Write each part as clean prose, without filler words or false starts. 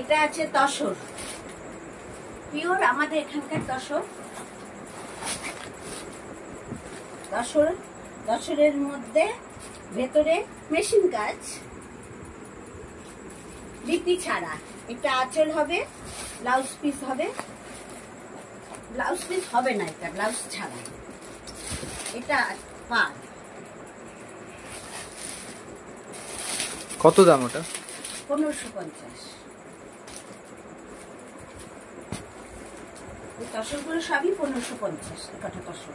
এটা আছে তসর, পিওর আমাদের এখানকার তসর। তসরের মধ্যে ভেতরে মেশিন কাজ, বিপি ছাড়া। এটা আঁচল হবে, ব্লাউজ পিস হবে, ব্লাউজ পিস হবে না, এটা ব্লাউজ ছাড়া। এটা পাড়। কত দাম ওটা? 1550। এই তসরগুলো সবই 1550 একটা তসর।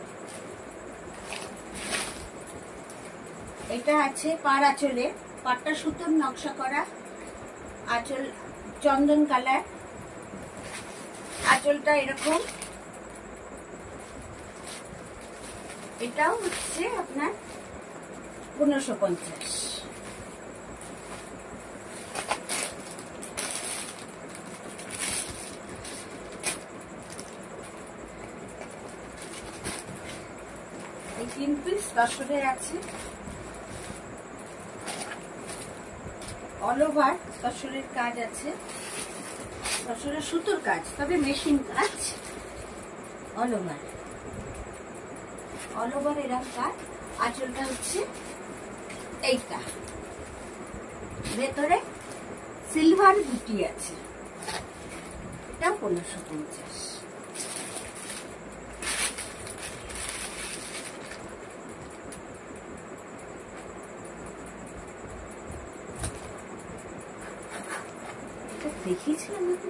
এটা আছে পাড় আঁচলে, পাড়টা সুতোর নকশা করা, আঁচল চন্দন কালার, আঁচলটা এরকম। এটাও হচ্ছে আপনার 1550। এই 3 পিস তসরের আছে। অল ওভার তসরের কাজ আছে, তসরের সুতোর কাজ, তবে মেশিন কাজ। অল ওভার এরকম কাজ। আঁচলটা হচ্ছে এইটা, ভেতরে সিলভার বুটি আছে। এটা 1550। দেখিয়েছিলাম নাকি?